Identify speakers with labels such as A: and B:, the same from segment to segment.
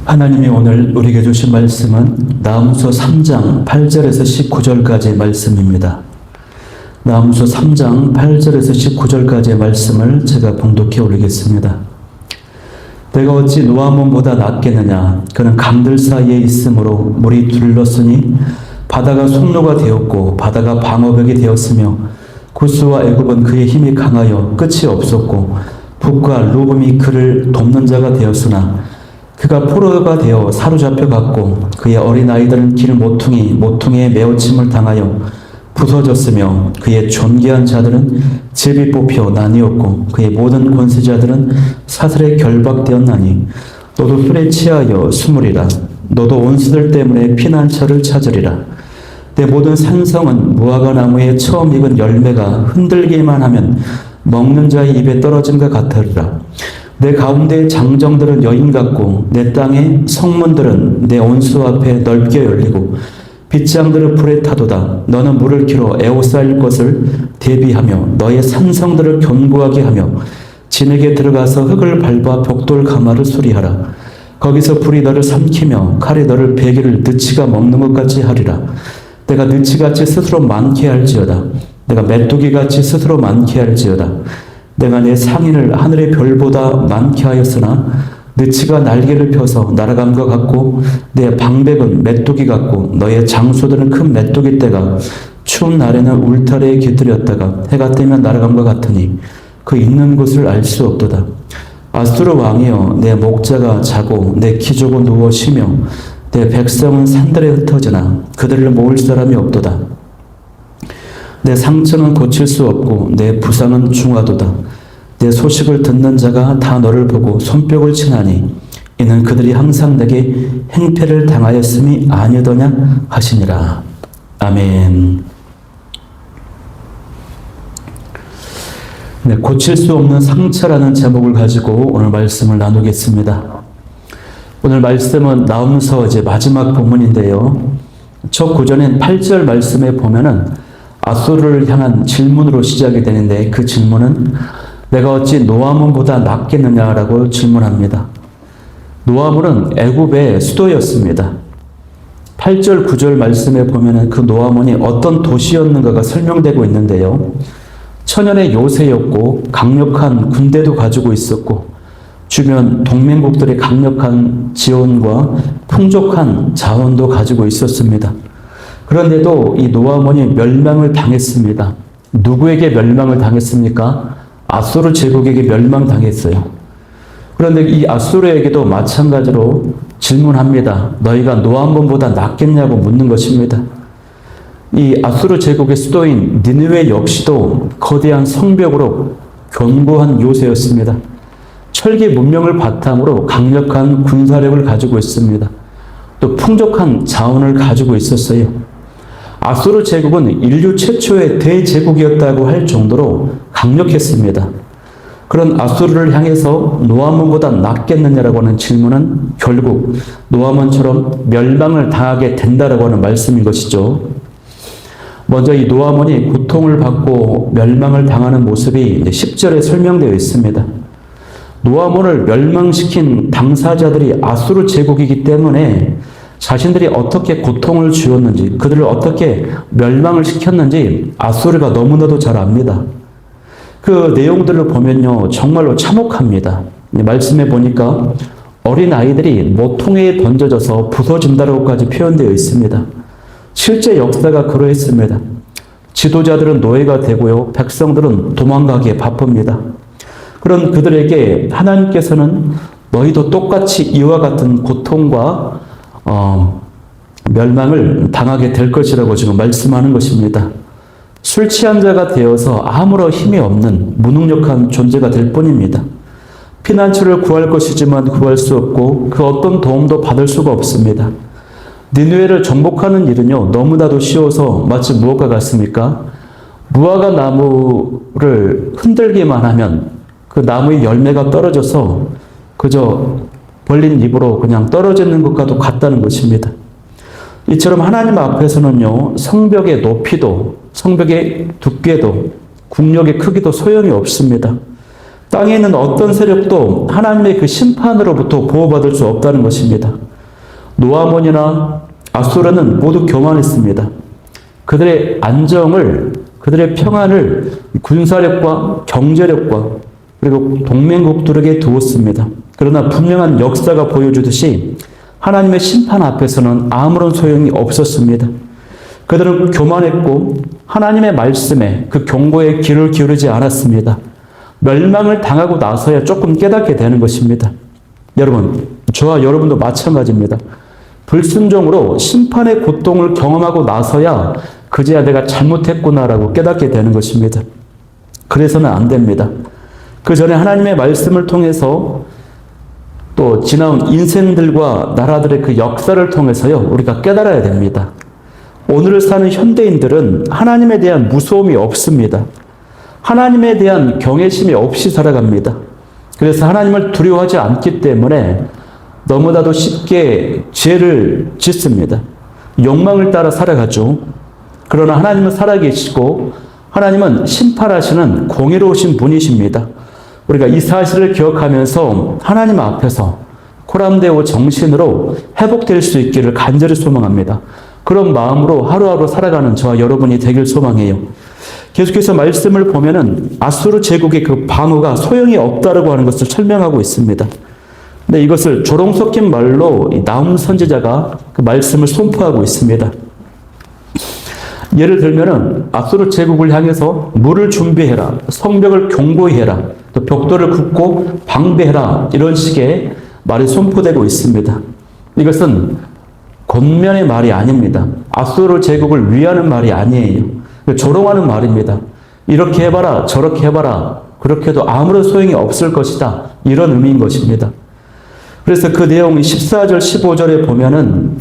A: 하나님이 오늘 우리에게 주신 말씀은 나홈서 3장 8절에서 19절까지의 말씀입니다. 나홈서 3장 8절에서 19절까지의 말씀을 제가 봉독해 올리겠습니다. 내가 어찌 노아몬보다 낫겠느냐? 그는 강들 사이에 있으므로 물이 둘렀으니 바다가 속로가 되었고 바다가 방어벽이 되었으며 구스와 애굽은 그의 힘이 강하여 끝이 없었고 북과 루금이 그를 돕는 자가 되었으나 그가 포로가 되어 사로잡혀 갔고 그의 어린아이들은 길 모퉁이에 메어침을 당하여 부서졌으며 그의 존귀한 자들은 제비 뽑혀 나뉘었고 그의 모든 권세자들은 사슬에 결박되었나니 너도 술에 취하여 숨으리라. 너도 온수들 때문에 피난처를 찾으리라. 내 모든 산성은 무화과 나무에 처음 익은 열매가 흔들기만 하면 먹는 자의 입에 떨어짐과 같으리라. 내 가운데의 장정들은 여인 같고 내 땅의 성문들은 내 온수 앞에 넓게 열리고 빗장들은 불에 타도다. 너는 물을 길어 에워싸일 것을 대비하며 너의 산성들을 견고하게 하며 진에게 들어가서 흙을 밟아 벽돌 가마를 수리하라. 거기서 불이 너를 삼키며 칼이 너를 베기를 느치가 먹는 것 같이 하리라. 내가 느치같이 스스로 많게 할지어다. 내가 메뚜기같이 스스로 많게 할지어다. 내가 내 상인을 하늘의 별보다 많게 하였으나 느치가 날개를 펴서 날아감과 같고 내 방백은 메뚜기 같고 너의 장소들은 큰 메뚜기 떼가 추운 날에는 울타리에 깃들였다가 해가 뜨면 날아감과 같으니 그 있는 곳을 알 수 없도다. 아수르 왕이여 내 목자가 자고 내 기족은 누워 쉬며 내 백성은 산들에 흩어지나 그들을 모을 사람이 없도다. 내 상처는 고칠 수 없고 내 부상은 중하도다. 내 소식을 듣는 자가 다 너를 보고 손뼉을 치나니 이는 그들이 항상 내게 행패를 당하였음이 아니더냐 하시니라. 아멘. 네, 고칠 수 없는 상처라는 제목을 가지고 오늘 말씀을 나누겠습니다. 오늘 말씀은 나홈서 이제 마지막 본문인데요. 첫 구절인 8절 말씀에 보면은 아수르를 향한 질문으로 시작이 되는데 그 질문은 내가 어찌 노아몬보다 낫겠느냐라고 질문합니다. 노아몬은 애굽의 수도였습니다. 8절 9절 말씀에 보면은 그 노아몬이 어떤 도시였는가가 설명되고 있는데요. 천연의 요새였고 강력한 군대도 가지고 있었고 주변 동맹국들의 강력한 지원과 풍족한 자원도 가지고 있었습니다. 그런데도 이 노아몬이 멸망을 당했습니다. 누구에게 멸망을 당했습니까? 아수르 제국에게 멸망당했어요. 그런데 이 아수르에게도 마찬가지로 질문합니다. 너희가 노아몬보다 낫겠냐고 묻는 것입니다. 이 아수르 제국의 수도인 니느웨 역시도 거대한 성벽으로 견고한 요새였습니다. 철기 문명을 바탕으로 강력한 군사력을 가지고 있습니다. 또 풍족한 자원을 가지고 있었어요. 아수르 제국은 인류 최초의 대제국이었다고 할 정도로 강력했습니다. 그런 아수르를 향해서 노아몬보다 낫겠느냐라고 하는 질문은 결국 노아몬처럼 멸망을 당하게 된다라고 하는 말씀인 것이죠. 먼저 이 노아몬이 고통을 받고 멸망을 당하는 모습이 10절에 설명되어 있습니다. 노아몬을 멸망시킨 당사자들이 아수르 제국이기 때문에 자신들이 어떻게 고통을 주었는지 그들을 어떻게 멸망을 시켰는지 아수르가 너무나도 잘 압니다. 그 내용들을 보면요 정말로 참혹합니다. 말씀해 보니까 어린아이들이 모퉁이에 던져져서 부서진다고까지 표현되어 있습니다. 실제 역사가 그러했습니다. 지도자들은 노예가 되고요 백성들은 도망가기에 바쁩니다. 그런 그들에게 하나님께서는 너희도 똑같이 이와 같은 고통과 멸망을 당하게 될 것이라고 지금 말씀하는 것입니다. 술 취한 자가 되어서 아무런 힘이 없는 무능력한 존재가 될 뿐입니다. 피난처를 구할 것이지만 구할 수 없고 그 어떤 도움도 받을 수가 없습니다. 니느웨를 정복하는 일은요 너무나도 쉬워서 마치 무엇과 같습니까? 무화과 나무를 흔들기만 하면 그 나무의 열매가 떨어져서 그저 벌린 입으로 그냥 떨어지는 것과도 같다는 것입니다. 이처럼 하나님 앞에서는요 성벽의 높이도 성벽의 두께도 국력의 크기도 소용이 없습니다. 땅에 있는 어떤 세력도 하나님의 그 심판으로부터 보호받을 수 없다는 것입니다. 노아몬이나 아수르는 모두 교만했습니다. 그들의 안정을, 그들의 평안을 군사력과 경제력과 그리고 동맹국들에게 두었습니다. 그러나 분명한 역사가 보여주듯이 하나님의 심판 앞에서는 아무런 소용이 없었습니다. 그들은 교만했고 하나님의 말씀에 그 경고에 귀를 기울이지 않았습니다. 멸망을 당하고 나서야 조금 깨닫게 되는 것입니다. 여러분, 저와 여러분도 마찬가지입니다. 불순종으로 심판의 고통을 경험하고 나서야 그제야 내가 잘못했구나라고 깨닫게 되는 것입니다. 그래서는 안 됩니다. 그 전에 하나님의 말씀을 통해서 또 지나온 인생들과 나라들의 그 역사를 통해서요, 우리가 깨달아야 됩니다. 오늘을 사는 현대인들은 하나님에 대한 무서움이 없습니다. 하나님에 대한 경외심이 없이 살아갑니다. 그래서 하나님을 두려워하지 않기 때문에 너무나도 쉽게 죄를 짓습니다. 욕망을 따라 살아가죠. 그러나 하나님은 살아계시고 하나님은 심판하시는 공의로우신 분이십니다. 우리가 이 사실을 기억하면서 하나님 앞에서 코람데오 정신으로 회복될 수 있기를 간절히 소망합니다. 그런 마음으로 하루하루 살아가는 저와 여러분이 되길 소망해요. 계속해서 말씀을 보면은 아수르 제국의 그 방어가 소용이 없다라고 하는 것을 설명하고 있습니다. 근데 이것을 조롱 섞인 말로 나훔 선지자가 그 말씀을 선포하고 있습니다. 예를 들면은 아수르 제국을 향해서 물을 준비해라, 성벽을 견고히 해라, 또 벽돌을 긋고 방배해라, 이런 식의 말이 선포되고 있습니다. 이것은 겉면의 말이 아닙니다. 아수르 제국을 위하는 말이 아니에요. 조롱하는 말입니다. 이렇게 해봐라, 저렇게 해봐라, 그렇게 해도 아무런 소용이 없을 것이다, 이런 의미인 것입니다. 그래서 그 내용 14절, 15절에 보면은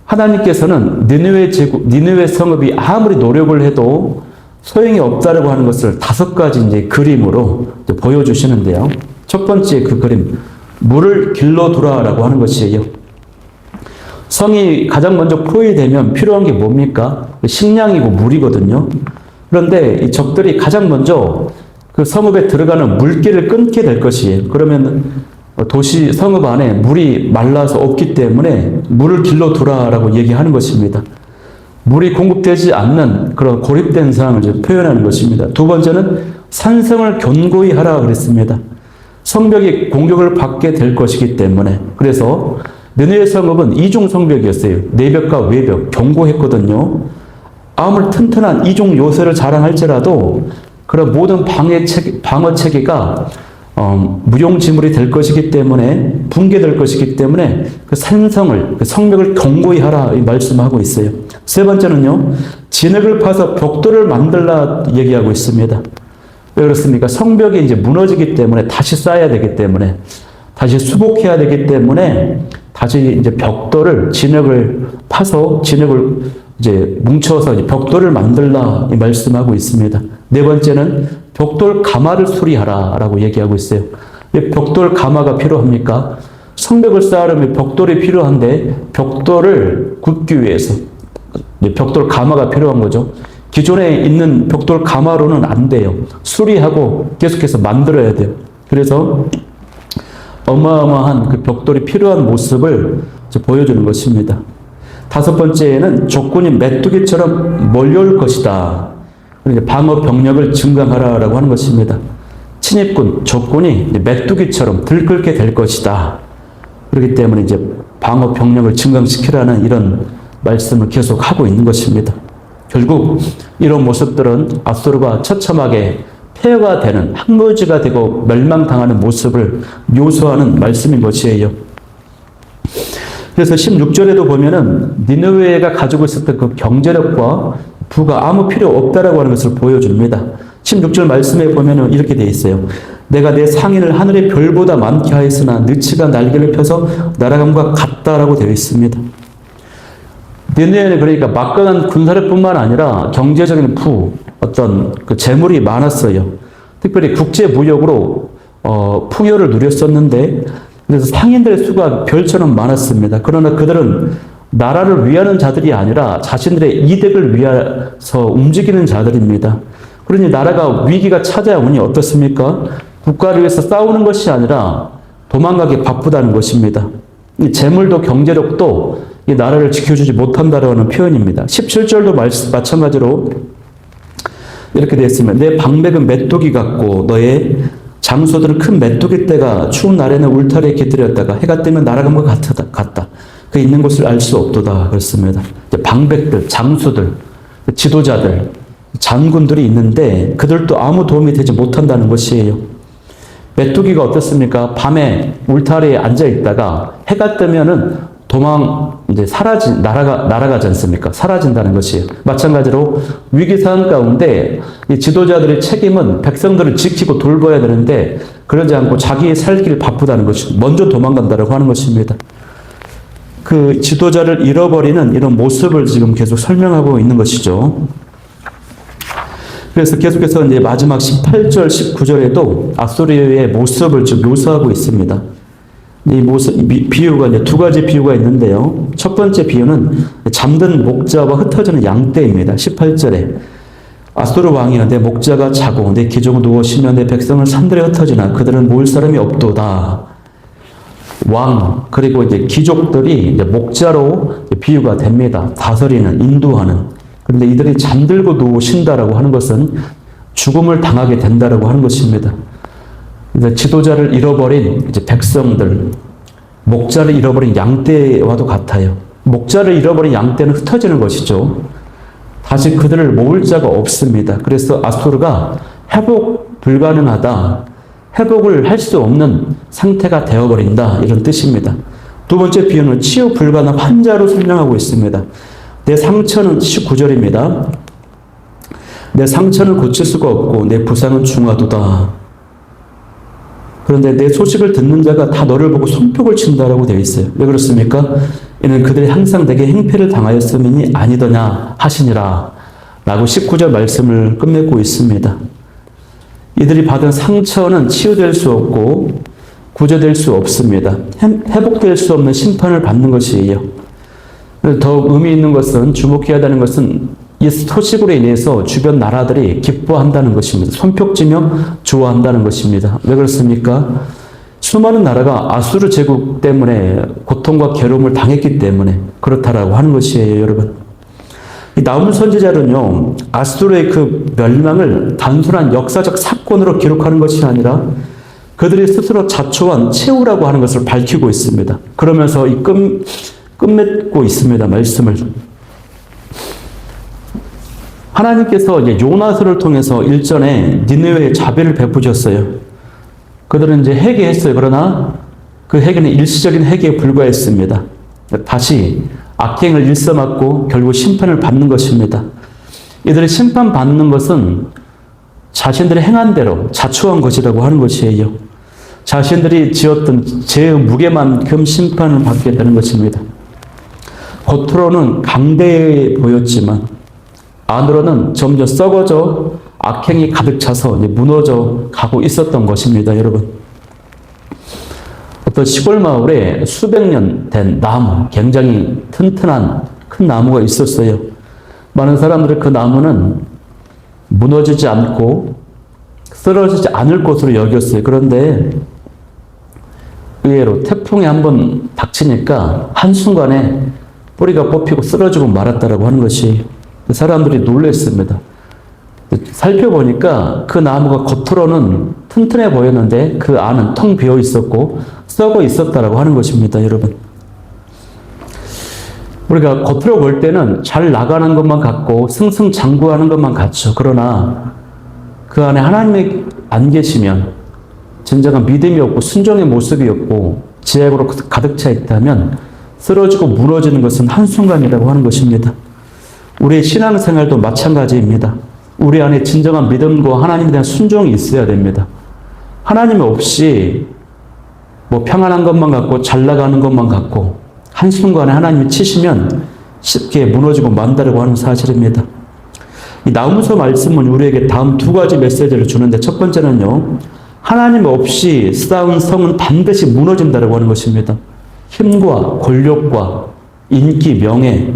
A: 하나님께서는 니느웨 성읍이 아무리 노력을 해도 소용이 없다라고 하는 것을 5가지 이제 그림으로 보여주시는데요. 첫 번째 그 그림, 물을 길러 두라라고 하는 것이에요. 성이 가장 먼저 포위되면 필요한 게 뭡니까? 식량이고 물이거든요. 그런데 이 적들이 가장 먼저 그 성읍에 들어가는 물길을 끊게 될 것이에요. 그러면 도시 성읍 안에 물이 말라서 없기 때문에 물을 길러 두라라고 얘기하는 것입니다. 물이 공급되지 않는 그런 고립된 상황을 표현하는 것입니다. 두 번째는 산성을 견고히 하라 그랬습니다. 성벽이 공격을 받게 될 것이기 때문에. 그래서 느느웨 성읍은 이중 성벽이었어요. 내벽과 외벽, 견고했거든요. 아무리 튼튼한 이중 요새를 자랑할지라도 그런 모든 방어 체계가 무용지물이 될 것이기 때문에, 붕괴될 것이기 때문에 그 산성을, 그 성벽을 견고히 하라 말씀하고 있어요. 세 번째는요, 진흙을 파서 벽돌을 만들라 얘기하고 있습니다. 왜 그렇습니까? 성벽이 이제 무너지기 때문에 다시 쌓아야 되기 때문에, 다시 수복해야 되기 때문에 다시 이제 벽돌을, 진흙을 파서 진흙을 이제 뭉쳐서 이제 벽돌을 만들라 이 말씀하고 있습니다. 네 번째는 벽돌 가마를 수리하라 라고 얘기하고 있어요. 왜 벽돌 가마가 필요합니까? 성벽을 쌓으려면 벽돌이 필요한데 벽돌을 굽기 위해서 벽돌 가마가 필요한 거죠. 기존에 있는 벽돌 가마로는 안 돼요. 수리하고 계속해서 만들어야 돼요. 그래서 어마어마한 그 벽돌이 필요한 모습을 보여주는 것입니다. 다섯 번째는 적군이 메뚜기처럼 몰려올 것이다. 방어 병력을 증강하라라고 하는 것입니다. 침입군, 적군이 메뚜기처럼 들끓게 될 것이다. 그렇기 때문에 이제 방어 병력을 증강시키라는 이런 말씀을 계속 하고 있는 것입니다. 결국 이런 모습들은 아수르가 처참하게 폐허가 되는, 항무지가 되고 멸망당하는 모습을 묘사하는 말씀인 것이에요. 그래서 16절에도 보면은 니느웨가 가지고 있었던 그 경제력과 부가 아무 필요 없다라고 하는 것을 보여줍니다. 16절 말씀에 보면은 이렇게 되어 있어요. 내가 내 상인을 하늘의 별보다 많게 하였으나 느치가 날개를 펴서 날아감과 같다라고 되어 있습니다. 니느웨는 그러니까 막강한 군사력뿐만 아니라 경제적인 부, 어떤 그 재물이 많았어요. 특별히 국제 무역으로 풍요를 누렸었는데, 그래서 상인들의 수가 별처럼 많았습니다. 그러나 그들은 나라를 위하는 자들이 아니라 자신들의 이득을 위해서 움직이는 자들입니다. 그러니 나라가 위기가 찾아오니 어떻습니까? 국가를 위해서 싸우는 것이 아니라 도망가기 바쁘다는 것입니다. 이 재물도 경제력도 이 나라를 지켜주지 못한다라는 표현입니다. 17절도 마찬가지로 이렇게 되어 있으면 내 방백은 메뚜기 같고 너의 장소들은 큰 메뚜기 떼가 추운 날에는 울타리에 깃들였다가 해가 뜨면 날아간 것 같다. 그 있는 곳을 알 수 없도다. 그렇습니다. 방백들, 장수들, 지도자들, 장군들이 있는데 그들도 아무 도움이 되지 못한다는 것이에요. 메뚜기가 어떻습니까? 밤에 울타리에 앉아 있다가 해가 뜨면은 날아가지 않습니까? 사라진다는 것이에요. 마찬가지로 위기 상황 가운데 이 지도자들의 책임은 백성들을 지키고 돌봐야 되는데 그러지 않고 자기의 살 길 바쁘다는 것이 먼저 도망간다고 하는 것입니다. 그 지도자를 잃어버리는 이런 모습을 지금 계속 설명하고 있는 것이죠. 그래서 계속해서 이제 마지막 18절, 19절에도 아수르의 모습을 좀 묘사하고 있습니다. 이 모습, 비유가 이제 두 가지 비유가 있는데요. 첫 번째 비유는 잠든 목자와 흩어지는 양떼입니다. 18절에 아수르 왕이여 내 목자가 자고 내 기종은 누워 쉬며 내 백성을 산들에 흩어지나 그들은 모을 사람이 없도다. 왕 그리고 이제 귀족들이 이제 목자로 비유가 됩니다. 다스리는, 인도하는. 그런데 이들이 잠들고 누워 쉰다라고 하는 것은 죽음을 당하게 된다라고 하는 것입니다. 이제 지도자를 잃어버린 이제 백성들, 목자를 잃어버린 양떼와도 같아요. 목자를 잃어버린 양떼는 흩어지는 것이죠. 다시 그들을 모을 자가 없습니다. 그래서 아수르가 회복 불가능하다, 회복을 할 수 없는 상태가 되어버린다, 이런 뜻입니다. 두 번째 비유는 치유 불가능한 환자로 설명하고 있습니다. 내 상처는 19절입니다. 내 상처는 고칠 수가 없고 내 부상은 중하도다. 그런데 내 소식을 듣는 자가 다 너를 보고 손뼉을 친다라고 되어 있어요. 왜 그렇습니까? 이는 그들이 항상 내게 행패를 당하였음이니 아니더냐 하시니라 라고 19절 말씀을 끝맺고 있습니다. 이들이 받은 상처는 치유될 수 없고 구제될 수 없습니다. 회복될 수 없는 심판을 받는 것이에요. 더욱 의미 있는 것은, 주목해야 하는 것은 이 소식으로 인해서 주변 나라들이 기뻐한다는 것입니다. 손뼉치며 좋아한다는 것입니다. 왜 그렇습니까? 수많은 나라가 아수르 제국 때문에 고통과 괴로움을 당했기 때문에 그렇다라고 하는 것이에요, 여러분. 이 나훔 선지자는요, 아수르의 그 멸망을 단순한 역사적 사건으로 기록하는 것이 아니라 그들이 스스로 자초한 최후라고 하는 것을 밝히고 있습니다. 그러면서 끝맺고 있습니다, 말씀을. 하나님께서 이제 요나서를 통해서 일전에 니느웨에 자비를 베푸셨어요. 그들은 이제 회개했어요. 그러나 그 회개는 일시적인 회개에 불과했습니다. 다시 악행을 일삼았고 결국 심판을 받는 것입니다. 이들이 심판받는 것은 자신들이 행한 대로 자초한 것이라고 하는 것이에요. 자신들이 지었던 죄의 무게만큼 심판을 받게 되는 것입니다. 겉으로는 강대해 보였지만 안으로는 점점 썩어져 악행이 가득 차서 무너져 가고 있었던 것입니다, 여러분. 어떤 시골 마을에 수백 년 된 나무, 굉장히 튼튼한 큰 나무가 있었어요. 많은 사람들이 그 나무는 무너지지 않고 쓰러지지 않을 것으로 여겼어요. 그런데 의외로 태풍이 한번 닥치니까 한순간에 뿌리가 뽑히고 쓰러지고 말았다라고 하는 것이, 사람들이 놀랐습니다. 살펴보니까 그 나무가 겉으로는 튼튼해 보였는데 그 안은 텅 비어 있었고 썩어 있었다라고 하는 것입니다, 여러분. 우리가 겉으로 볼 때는 잘 나가는 것만 같고 승승장구하는 것만 같죠. 그러나 그 안에 하나님이 안 계시면, 진정한 믿음이 없고 순종의 모습이 없고 지혜로 가득 차 있다면 쓰러지고 무너지는 것은 한순간이라고 하는 것입니다. 우리의 신앙생활도 마찬가지입니다. 우리 안에 진정한 믿음과 하나님에 대한 순종이 있어야 됩니다. 하나님 없이 평안한 것만 같고 잘 나가는 것만 같고 한순간에 하나님이 치시면 쉽게 무너지고 만다라고 하는 사실입니다. 이 나훔서 말씀은 우리에게 다음 두 가지 메시지를 주는데, 첫 번째는요, 하나님 없이 쌓은 성은 반드시 무너진다라고 하는 것입니다. 힘과 권력과 인기, 명예,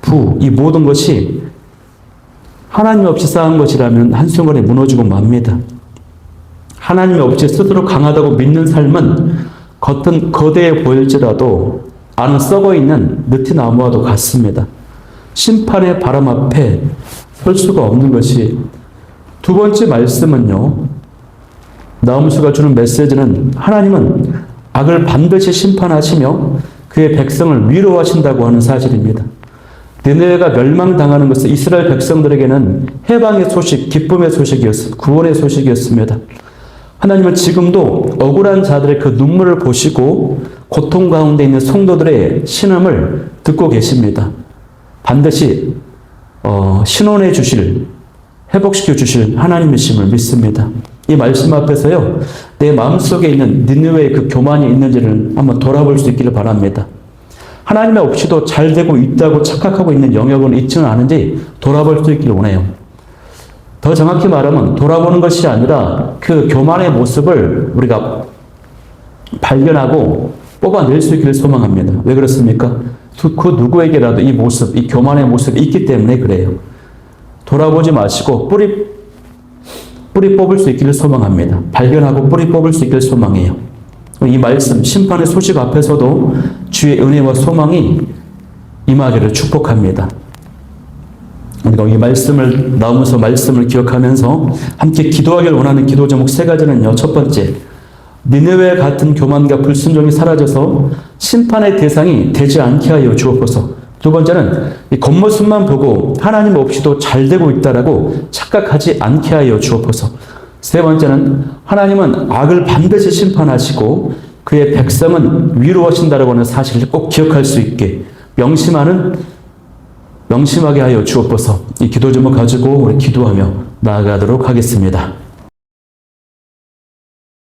A: 부, 이 모든 것이 하나님 없이 쌓은 것이라면 한순간에 무너지고 맙니다. 하나님이 없이 스스로 강하다고 믿는 삶은 겉은 거대해 보일지라도 안은 썩어있는 느티나무와도 같습니다. 심판의 바람 앞에 설 수가 없는 것이 두 번째 말씀은요. 나훔수가 주는 메시지는 하나님은 악을 반드시 심판하시며 그의 백성을 위로하신다고 하는 사실입니다. 니느웨가 멸망당하는 것은 이스라엘 백성들에게는 해방의 소식, 기쁨의 소식이었습니다. 구원의 소식이었습니다. 하나님은 지금도 억울한 자들의 그 눈물을 보시고 고통 가운데 있는 성도들의 신음을 듣고 계십니다. 반드시 신원해 주실, 회복시켜 주실 하나님이심을 믿습니다. 이 말씀 앞에서요, 내 마음속에 있는 니느웨의 그 교만이 있는지를 한번 돌아볼 수 있기를 바랍니다. 하나님 없이도 잘 되고 있다고 착각하고 있는 영역은 있지는 않은지 돌아볼 수 있기를 원해요. 더 정확히 말하면 돌아보는 것이 아니라 그 교만의 모습을 우리가 발견하고 뽑아낼 수 있기를 소망합니다. 왜 그렇습니까? 그 누구에게라도 이 모습, 이 교만의 모습이 있기 때문에 그래요. 돌아보지 마시고 뿌리 뽑을 수 있기를 소망합니다. 발견하고 뿌리 뽑을 수 있기를 소망해요. 이 말씀, 심판의 소식 앞에서도 주의 은혜와 소망이 임하기를 축복합니다. 우리가 이 말씀을 나오면서 말씀을 기억하면서 함께 기도하기를 원하는 기도 제목 세 가지는요. 첫 번째, 니느웨 같은 교만과 불순종이 사라져서 심판의 대상이 되지 않게 하여 주옵소서. 두 번째는 이 겉모습만 보고 하나님 없이도 잘 되고 있다라고 착각하지 않게 하여 주옵소서. 세 번째는 하나님은 악을 반드시 심판하시고 그의 백성은 위로하신다라고 하는 사실을 꼭 기억할 수 있게 명심하게 하여 주옵소서. 이 기도 제목 가지고 우리 기도하며 나아가도록 하겠습니다.